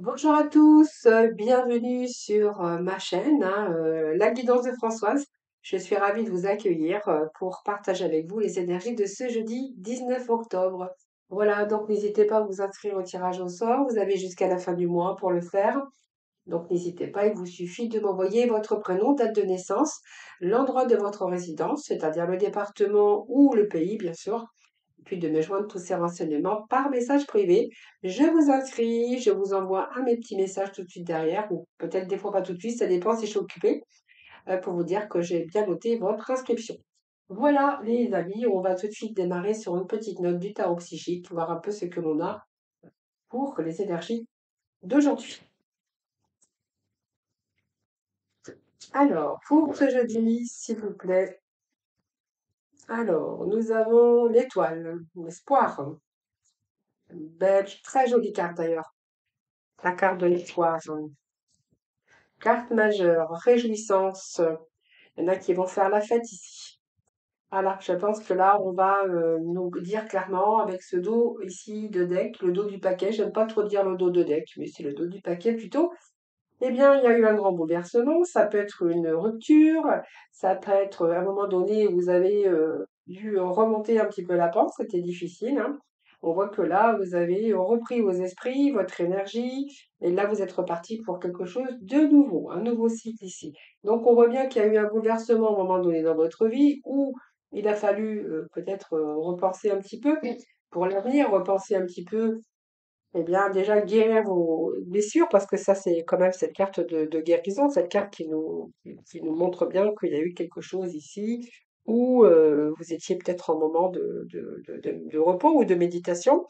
Bonjour à tous, bienvenue sur ma chaîne, La Guidance de Françoise. Je suis ravie de vous accueillir pour partager avec vous les énergies de ce jeudi 19 octobre. Voilà, donc n'hésitez pas à vous inscrire au tirage au sort. Vous avez jusqu'à la fin du mois pour le faire. Donc n'hésitez pas, il vous suffit de m'envoyer votre prénom, date de naissance, l'endroit de votre résidence, c'est-à-dire le département ou le pays, bien sûr, puis de me joindre tous ces renseignements par message privé. Je vous inscris, je vous envoie un mes petits messages tout de suite derrière, ou peut-être des fois pas tout de suite, ça dépend si je suis occupée, pour vous dire que j'ai bien noté votre inscription. Voilà, les amis, on va tout de suite démarrer sur une petite note du tarot psychique, voir un peu ce que l'on a pour les énergies d'aujourd'hui. Alors, pour ce jeudi, s'il vous plaît, alors, nous avons l'étoile, l'espoir. Belle, très jolie carte d'ailleurs. La carte de l'espoir. Carte majeure, réjouissance. Il y en a qui vont faire la fête ici. Voilà, je pense que là, on va nous dire clairement avec ce dos ici de deck, le dos du paquet. J'aime pas trop dire le dos de deck, mais c'est le dos du paquet plutôt. Eh bien, il y a eu un grand bouleversement. Ça peut être une rupture, ça peut être à un moment donné, vous avez dû remonter un petit peu la pente, c'était difficile, hein. On voit que là, vous avez repris vos esprits, votre énergie, et là, vous êtes reparti pour quelque chose de nouveau, un nouveau cycle ici. Donc, on voit bien qu'il y a eu un bouleversement à un moment donné dans votre vie où il a fallu peut-être repenser un petit peu pour l'avenir, repenser un petit peu eh bien, déjà guérir vos blessures, parce que ça, c'est quand même cette carte de guérison, cette carte qui nous montre bien qu'il y a eu quelque chose ici où vous étiez peut-être en moment de repos ou de méditation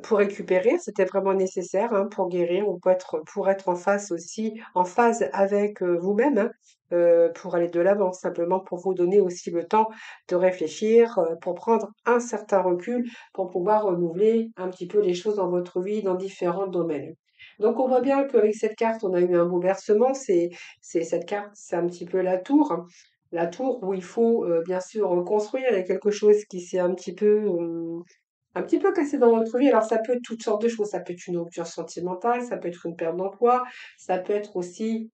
pour récupérer. C'était vraiment nécessaire hein, pour guérir ou pour être en face aussi, en phase avec vous-même, hein, pour aller de l'avant, simplement pour vous donner aussi le temps de réfléchir, pour prendre un certain recul, pour pouvoir renouveler un petit peu les choses dans votre vie, dans différents domaines. Donc on voit bien qu'avec cette carte, on a eu un bouleversement. C'est cette carte, c'est un petit peu la tour, hein. La tour où il faut bien sûr reconstruire. Il y a quelque chose qui s'est un petit peu cassé dans votre vie. Alors, ça peut être toutes sortes de choses. Ça peut être une rupture sentimentale, ça peut être une perte d'emploi, ça peut être aussi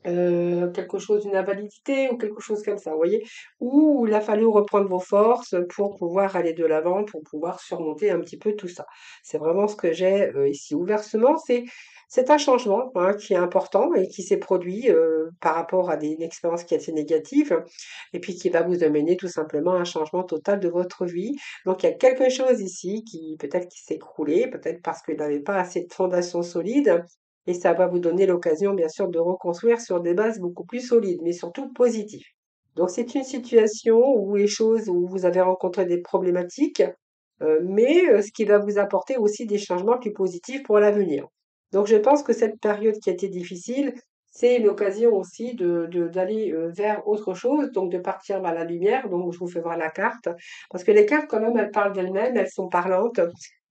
quelque chose, une invalidité ou quelque chose comme ça, vous voyez? Où il a fallu reprendre vos forces pour pouvoir aller de l'avant, pour pouvoir surmonter un petit peu tout ça. C'est vraiment ce que j'ai ici. Ouvertement, c'est un changement hein, qui est important et qui s'est produit par rapport à une expérience qui est assez négative et puis qui va vous amener tout simplement à un changement total de votre vie. Donc il y a quelque chose ici qui peut-être qui s'est écroulé, peut-être parce qu'il n'avait pas assez de fondation solide et ça va vous donner l'occasion, bien sûr, de reconstruire sur des bases beaucoup plus solides, mais surtout positives. Donc, c'est une situation où où vous avez rencontré des problématiques, mais ce qui va vous apporter aussi des changements plus positifs pour l'avenir. Donc, je pense que cette période qui a été difficile, c'est l'occasion aussi d'aller vers autre chose, donc de partir vers la lumière. Donc, je vous fais voir la carte, parce que les cartes, quand même, elles parlent d'elles-mêmes, elles sont parlantes,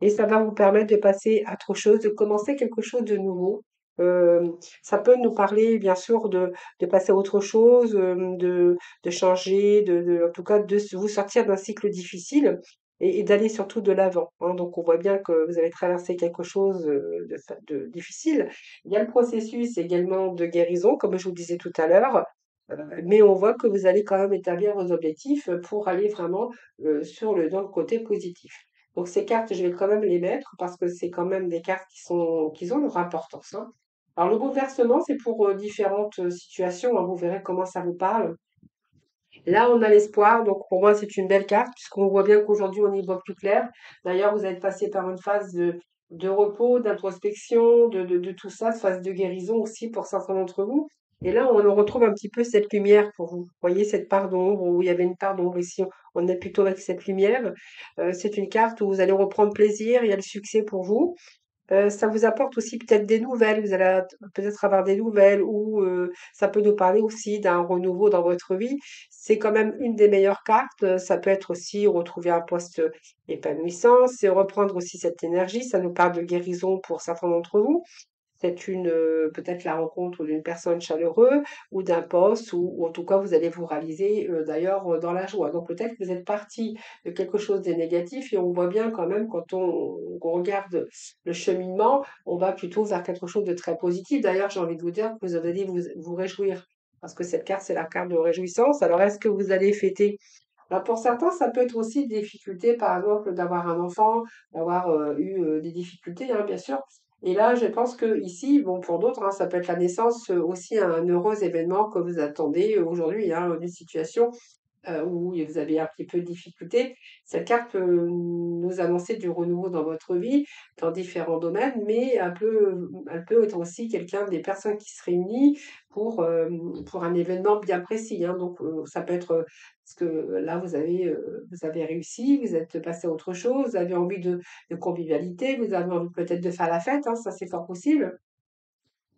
et ça va vous permettre de passer à autre chose, de commencer quelque chose de nouveau. Ça peut nous parler, bien sûr, de passer à autre chose, de changer, en tout cas, vous sortir d'un cycle difficile et d'aller surtout de l'avant, hein. Donc, on voit bien que vous avez traversé quelque chose de difficile. Il y a le processus également de guérison, comme je vous disais tout à l'heure, mais on voit que vous allez quand même établir vos objectifs pour aller vraiment dans le côté positif. Donc, ces cartes, je vais quand même les mettre parce que c'est quand même des cartes qui ont leur importance, hein. Alors, le bouleversement, c'est pour différentes situations, hein. Vous verrez comment ça vous parle. Là, on a l'espoir, donc pour moi, c'est une belle carte, puisqu'on voit bien qu'aujourd'hui, on y voit plus clair. D'ailleurs, vous êtes passé par une phase de repos, d'introspection, de tout ça, phase de guérison aussi pour certains d'entre vous. Et là, on retrouve un petit peu cette lumière pour vous. Vous voyez, cette part d'ombre, où il y avait une part d'ombre ici, on est plutôt avec cette lumière. C'est une carte où vous allez reprendre plaisir, il y a le succès pour vous. Ça vous apporte aussi peut-être des nouvelles, vous allez peut-être avoir des nouvelles ou ça peut nous parler aussi d'un renouveau dans votre vie. C'est quand même une des meilleures cartes. Ça peut être aussi retrouver un poste épanouissant, c'est reprendre aussi cette énergie. Ça nous parle de guérison pour certains d'entre vous. C'est peut-être la rencontre d'une personne chaleureuse ou d'un poste ou en tout cas vous allez vous réaliser d'ailleurs dans la joie. Donc peut-être que vous êtes parti de quelque chose de négatif et on voit bien quand même quand on regarde le cheminement, on va plutôt vers quelque chose de très positif. D'ailleurs, j'ai envie de vous dire que vous allez vous réjouir parce que cette carte, c'est la carte de réjouissance. Alors, est-ce que vous allez fêter? Bah, pour certains, ça peut être aussi des difficultés, par exemple, d'avoir un enfant, d'avoir eu des difficultés, hein, bien sûr. Et là, je pense que ici, bon, pour d'autres, hein, ça peut être la naissance aussi un heureux événement que vous attendez aujourd'hui, hein, une situation où vous avez un petit peu de difficulté. Cette carte peut nous annoncer du renouveau dans votre vie, dans différents domaines, mais elle peut être aussi quelqu'un des personnes qui se réunissent pour un événement bien précis, hein. Donc, ça peut être parce que là, vous avez réussi, vous êtes passé à autre chose, vous avez envie de convivialité, vous avez envie peut-être de faire la fête, hein, ça c'est fort possible.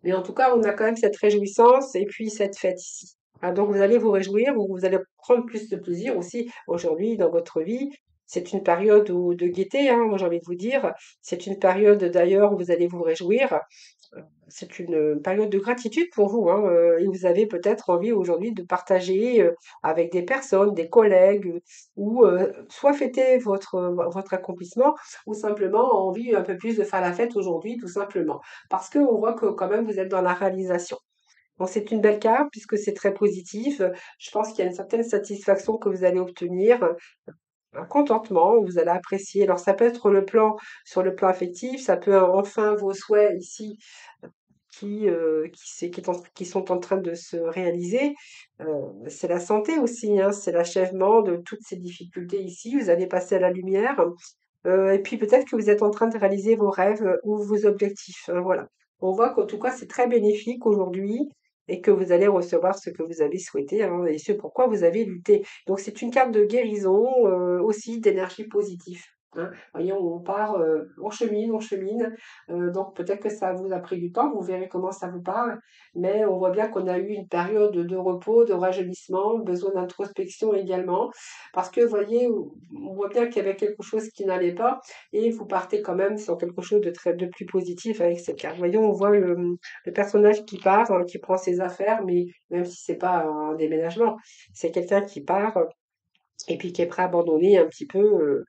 Mais en tout cas, on a quand même cette réjouissance et puis cette fête ici. Ah, donc vous allez vous réjouir, vous allez prendre plus de plaisir aussi aujourd'hui dans votre vie. C'est une période de gaieté, hein, moi j'ai envie de vous dire. C'est une période d'ailleurs où vous allez vous réjouir. C'est une période de gratitude pour vous, hein, et vous avez peut-être envie aujourd'hui de partager avec des personnes, des collègues, ou soit fêter votre accomplissement, ou simplement envie un peu plus de faire la fête aujourd'hui, tout simplement. Parce qu'on voit que quand même vous êtes dans la réalisation. Bon, c'est une belle carte puisque c'est très positif. Je pense qu'il y a une certaine satisfaction que vous allez obtenir, un contentement, vous allez apprécier. Alors ça peut être sur le plan affectif, ça peut enfin vos souhaits ici qui sont en train de se réaliser. C'est la santé aussi, hein, c'est l'achèvement de toutes ces difficultés ici. Vous allez passer à la lumière. Et puis peut-être que vous êtes en train de réaliser vos rêves ou vos objectifs, hein, voilà. On voit qu'en tout cas, c'est très bénéfique aujourd'hui et que vous allez recevoir ce que vous avez souhaité, hein, et ce pourquoi vous avez lutté. Donc c'est une carte de guérison, aussi d'énergie positive, hein. Voyez, on part, on chemine, donc peut-être que ça vous a pris du temps, vous verrez comment ça vous parle, mais on voit bien qu'on a eu une période de repos, de rajeunissement, besoin d'introspection également, parce que, vous voyez, on voit bien qu'il y avait quelque chose qui n'allait pas et vous partez quand même sur quelque chose de plus positif avec cette carte. Voyons, on voit le personnage qui part, hein, qui prend ses affaires, mais même si c'est pas un déménagement, c'est quelqu'un qui part et puis qui est prêt à abandonner un petit peu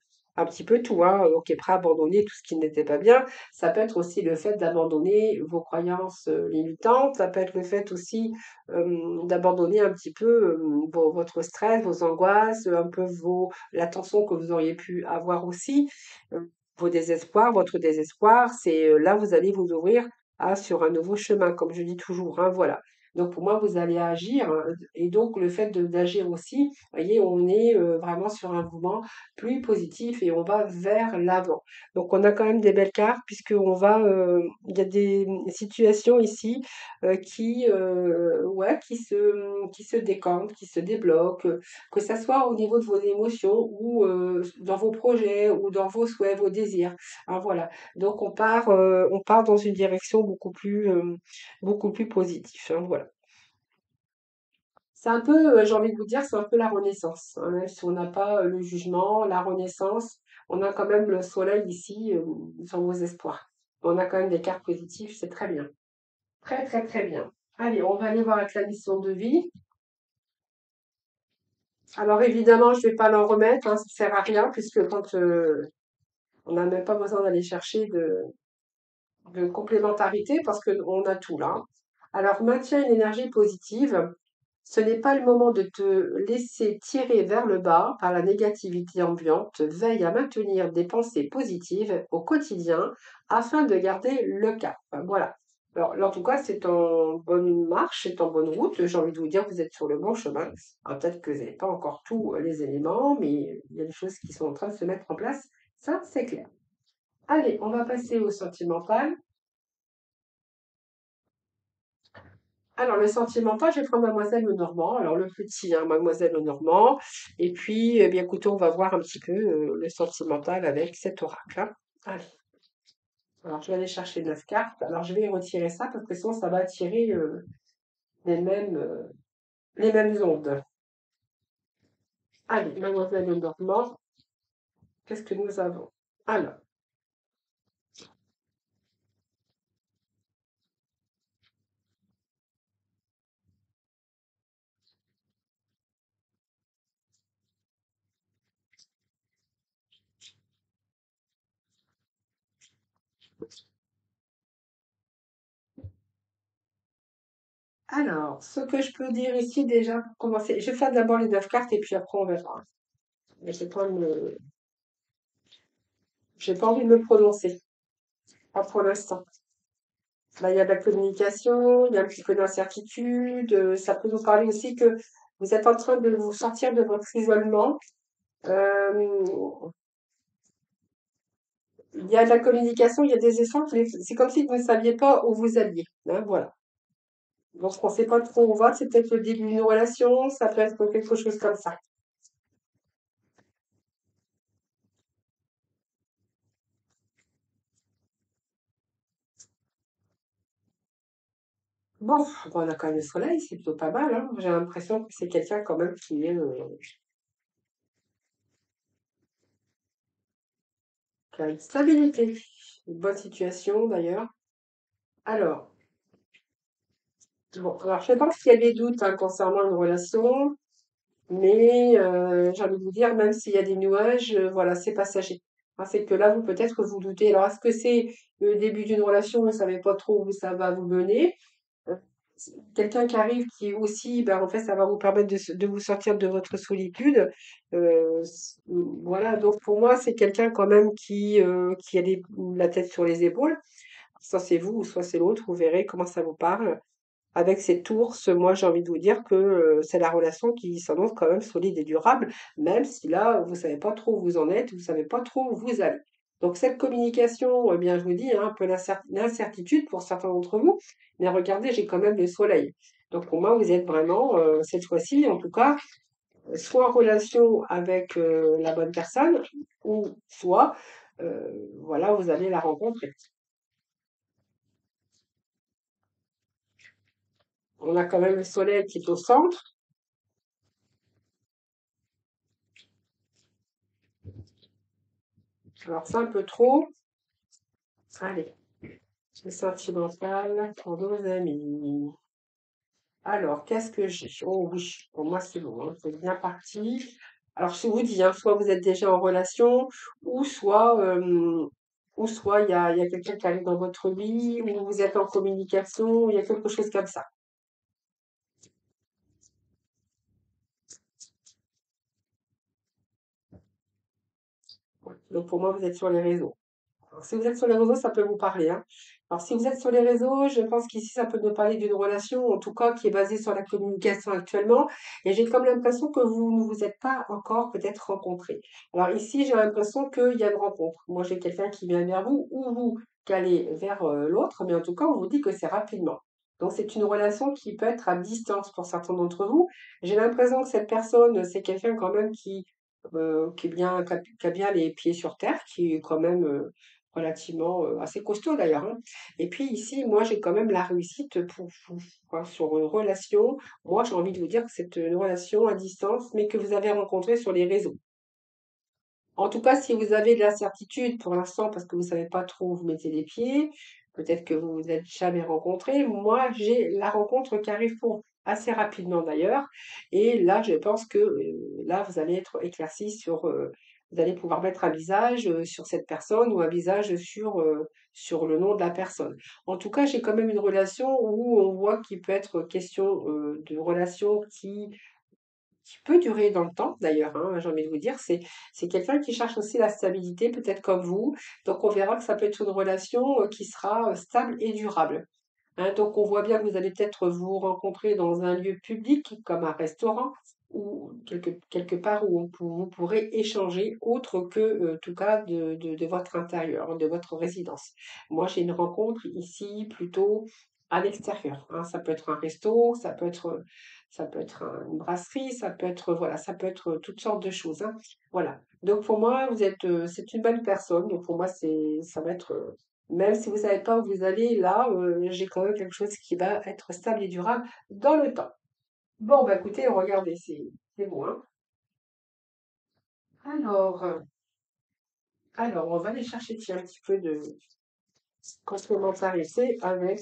tout, hein, qui est prêt à abandonner tout ce qui n'était pas bien. Ça peut être aussi le fait d'abandonner vos croyances limitantes, ça peut être le fait aussi d'abandonner un petit peu votre stress, vos angoisses, un peu l'attention que vous auriez pu avoir aussi, euh, vos désespoirs, votre désespoir, c'est là vous allez vous ouvrir sur un nouveau chemin, comme je dis toujours, hein, voilà. Donc pour moi, vous allez agir, hein, et donc le fait d'agir aussi, voyez, on est vraiment sur un mouvement plus positif et on va vers l'avant. Donc on a quand même des belles cartes puisqu'on va, il y a des situations ici ouais, qui se décantent, qui se débloquent, que ça soit au niveau de vos émotions ou dans vos projets ou dans vos souhaits, vos désirs, hein, voilà. Donc on part dans une direction beaucoup plus positive, hein, voilà. C'est un peu, j'ai envie de vous dire, c'est un peu la Renaissance, hein, même si on n'a pas le jugement, la Renaissance, on a quand même le soleil ici sur vos espoirs. On a quand même des cartes positives, c'est très bien. Très, très, très bien. Allez, on va aller voir avec la mission de vie. Alors évidemment, je ne vais pas l'en remettre, hein, ça ne sert à rien, puisque quand on n'a même pas besoin d'aller chercher de complémentarité, parce qu'on a tout là. Alors, maintiens une énergie positive. Ce n'est pas le moment de te laisser tirer vers le bas par la négativité ambiante. Veille à maintenir des pensées positives au quotidien afin de garder le cap. Voilà. Alors, là, en tout cas, c'est en bonne marche, c'est en bonne route. J'ai envie de vous dire que vous êtes sur le bon chemin. Alors, peut-être que vous n'avez pas encore tous les éléments, mais il y a des choses qui sont en train de se mettre en place. Ça, c'est clair. Allez, on va passer au sentimental. Alors, le sentimental, je vais prendre Mademoiselle Lenormand. Alors, le petit, hein, Mademoiselle Lenormand. Et puis, eh bien, écoutez, on va voir un petit peu le sentimental avec cet oracle, hein. Allez. Alors, je vais aller chercher 9 cartes. Alors, je vais retirer ça parce que sinon, ça va attirer les mêmes, euh, les mêmes ondes. Allez, Mademoiselle Lenormand, qu'est-ce que nous avons? Alors, Alors, ce que je peux dire ici déjà pour commencer, je vais faire d'abord les 9 cartes et puis après on verra. Mais j'ai pas envie de me prononcer, pas pour l'instant. Là, il y a de la communication, il y a un petit peu d'incertitude. Ça peut nous parler aussi que vous êtes en train de vous sortir de votre isolement. Euh, il y a de la communication, il y a des échanges, mais c'est comme si vous ne saviez pas où vous alliez. Hein, voilà. Donc, on ne sait pas trop où on va. C'est peut-être le début d'une relation, ça peut être quelque chose comme ça. Bon, bon, on a quand même le soleil, c'est plutôt pas mal. Hein. J'ai l'impression que c'est quelqu'un quand même qui a une stabilité. Une bonne situation d'ailleurs. Alors, bon, alors je sais pas s'il y a des doutes hein, concernant une relation, mais j'ai envie de vous dire, même s'il y a des nuages, voilà, c'est passager. Hein, c'est que là, vous peut-être vous doutez. Alors, est-ce que c'est le début d'une relation, vous ne savez pas trop où ça va vous mener? Euh, Quelqu'un qui arrive qui aussi, ben, en fait, ça va vous permettre de vous sortir de votre solitude. Voilà, donc pour moi, c'est quelqu'un quand même qui a la tête sur les épaules. Soit c'est vous, ou soit c'est l'autre, vous verrez comment ça vous parle. Avec cette ours, moi j'ai envie de vous dire que c'est la relation qui s'annonce quand même solide et durable, même si là, vous savez pas trop où vous en êtes, vous savez pas trop où vous allez. Donc cette communication, eh bien je vous dis, hein, un peu d'incertitude pour certains d'entre vous, mais regardez, j'ai quand même le soleil. Donc pour moi, vous êtes vraiment, cette fois-ci, en tout cas, soit en relation avec la bonne personne, ou soit, voilà, vous allez la rencontrer. On a quand même le soleil qui est au centre. Alors c'est un peu trop. Allez. C'est sentimental pour nos amis. Alors, qu'est-ce que j'ai? Oh oui, pour moi c'est bon, hein, c'est bien parti. Alors, je vous dis, hein, soit vous êtes déjà en relation, ou soit il y a quelqu'un qui arrive dans votre vie, ou vous êtes en communication, il y a quelque chose comme ça. Donc, pour moi, vous êtes sur les réseaux. Alors, si vous êtes sur les réseaux, ça peut vous parler, hein. Alors, si vous êtes sur les réseaux, je pense qu'ici, ça peut nous parler d'une relation, en tout cas, qui est basée sur la communication actuellement. Et j'ai comme l'impression que vous ne vous êtes pas encore peut-être rencontrés. Alors, ici, j'ai l'impression qu'il y a une rencontre. Moi, j'ai quelqu'un qui vient vers vous ou vous qui allez vers l'autre, mais en tout cas, on vous dit que c'est rapidement. Donc, c'est une relation qui peut être à distance pour certains d'entre vous. J'ai l'impression que cette personne, c'est quelqu'un quand même qui a bien les pieds sur terre, qui est quand même relativement assez costaud d'ailleurs. Hein. Et puis ici, moi, j'ai quand même la réussite pour vous. Quoi, sur une relation, moi, j'ai envie de vous dire que c'est une relation à distance, mais que vous avez rencontrée sur les réseaux. En tout cas, si vous avez de l'incertitude pour l'instant parce que vous savez pas trop où vous mettez les pieds, peut-être que vous vous êtes jamais rencontrés, moi, j'ai la rencontre qui arrive pour vous, assez rapidement d'ailleurs. Et là, je pense que là, vous allez être éclairci vous allez pouvoir mettre un visage sur cette personne ou un visage sur le nom de la personne. En tout cas, j'ai quand même une relation où on voit qu'il peut être question de relation qui peut durer dans le temps d'ailleurs, hein, j'ai envie de vous dire, c'est quelqu'un qui cherche aussi la stabilité, peut-être comme vous. Donc on verra que ça peut être une relation qui sera stable et durable. Hein, donc on voit bien que vous allez peut-être vous rencontrer dans un lieu public comme un restaurant ou quelque part où vous pourrez échanger autre que, en tout cas, de votre intérieur, de votre résidence. Moi, j'ai une rencontre ici plutôt à l'extérieur. Hein. Ça peut être un resto, ça peut être une brasserie, ça peut être, voilà, ça peut être toutes sortes de choses. Hein. Voilà. Donc pour moi, c'est une bonne personne. Donc pour moi, ça va être même si vous ne savez pas où vous allez, là, j'ai quand même quelque chose qui va être stable et durable dans le temps. Bon, bah écoutez, regardez, c'est bon, hein. Alors, alors, on va aller chercher tiens, un petit peu de complémentarité avec.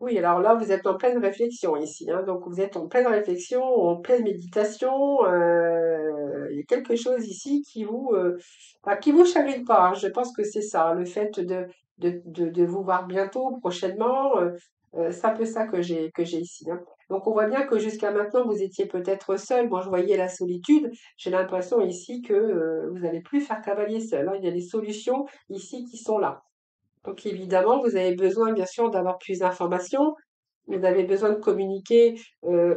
Oui, alors là, vous êtes en pleine réflexion ici, hein. Donc, vous êtes en pleine réflexion, en pleine méditation. Il y a quelque chose ici qui vous chagrine pas, hein. Je pense que c'est ça, le fait de vous voir bientôt, prochainement. C'est un peu ça que j'ai ici, hein. Donc, on voit bien que jusqu'à maintenant, vous étiez peut-être seul. Moi, je voyais la solitude. J'ai l'impression ici que vous n'allez plus faire cavalier seul, hein. Il y a des solutions ici qui sont là. Donc évidemment, vous avez besoin bien sûr d'avoir plus d'informations. Vous avez besoin de communiquer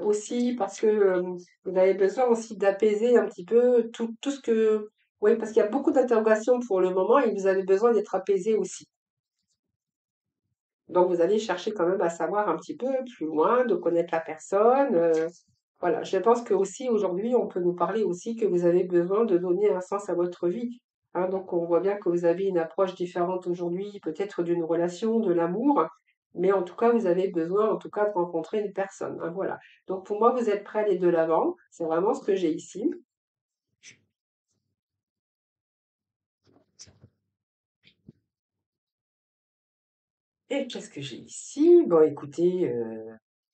aussi parce que vous avez besoin aussi d'apaiser un petit peu tout ce que... Oui, parce qu'il y a beaucoup d'interrogations pour le moment et vous avez besoin d'être apaisé aussi. Donc vous allez chercher quand même à savoir un petit peu plus loin, de connaître la personne. Voilà, je pense que aussi aujourd'hui, on peut nous parler aussi que vous avez besoin de donner un sens à votre vie, hein. Donc on voit bien que vous avez une approche différente aujourd'hui, peut-être d'une relation, de l'amour, mais en tout cas, vous avez besoin en tout cas de rencontrer une personne, hein, voilà. Donc pour moi, vous êtes prêts à aller de l'avant, c'est vraiment ce que j'ai ici. Et qu'est-ce que j'ai ici? Bon, écoutez,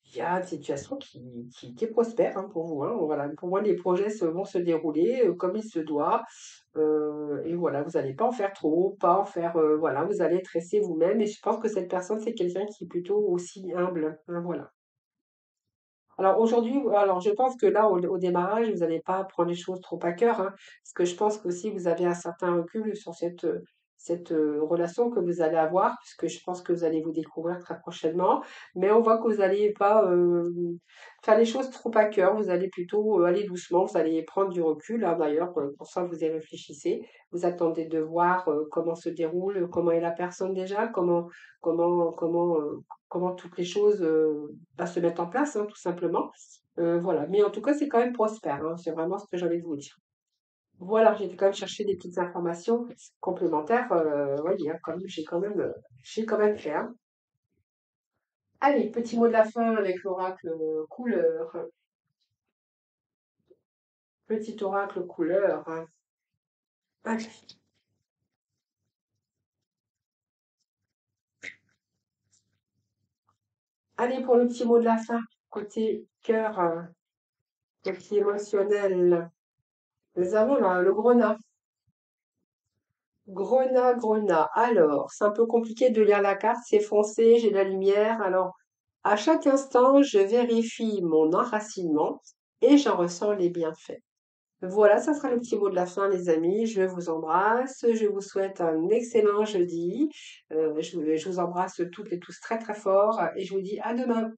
il y a une situation qui est prospère, hein, pour vous, hein. Voilà, pour moi, les projets vont se dérouler comme il se doit. Et voilà, vous n'allez pas en faire trop, pas en faire, voilà, vous allez être resté vous-même. Et je pense que cette personne, c'est quelqu'un qui est plutôt aussi humble, hein, voilà. Alors aujourd'hui, alors je pense que là, au démarrage, vous n'allez pas prendre les choses trop à cœur, hein, parce que je pense qu'aussi vous avez un certain recul sur cette relation que vous allez avoir, puisque je pense que vous allez vous découvrir très prochainement. Mais on voit que vous n'allez pas faire les choses trop à cœur, vous allez plutôt aller doucement, vous allez prendre du recul, hein, d'ailleurs, pour ça vous y réfléchissez. Vous attendez de voir comment se déroule, comment est la personne déjà, comment toutes les choses se mettent en place, hein, tout simplement. Voilà. Mais en tout cas, c'est quand même prospère, hein. C'est vraiment ce que j'ai envie de vous dire. Voilà, j'ai quand même cherché des petites informations complémentaires. Voyez, hein, j'ai quand même fait, hein. Allez, petit mot de la fin avec l'oracle couleur. Petit oracle couleur, hein. Allez, allez, pour le petit mot de la fin, côté cœur, côté émotionnel. Nous avons là, le grenat. Grenat, grenat. Alors, c'est un peu compliqué de lire la carte, c'est foncé, j'ai de la lumière. Alors, à chaque instant, je vérifie mon enracinement et j'en ressens les bienfaits. Voilà, ça sera le petit mot de la fin, les amis. Je vous embrasse, je vous souhaite un excellent jeudi. Je vous embrasse toutes et tous très très fort et je vous dis à demain.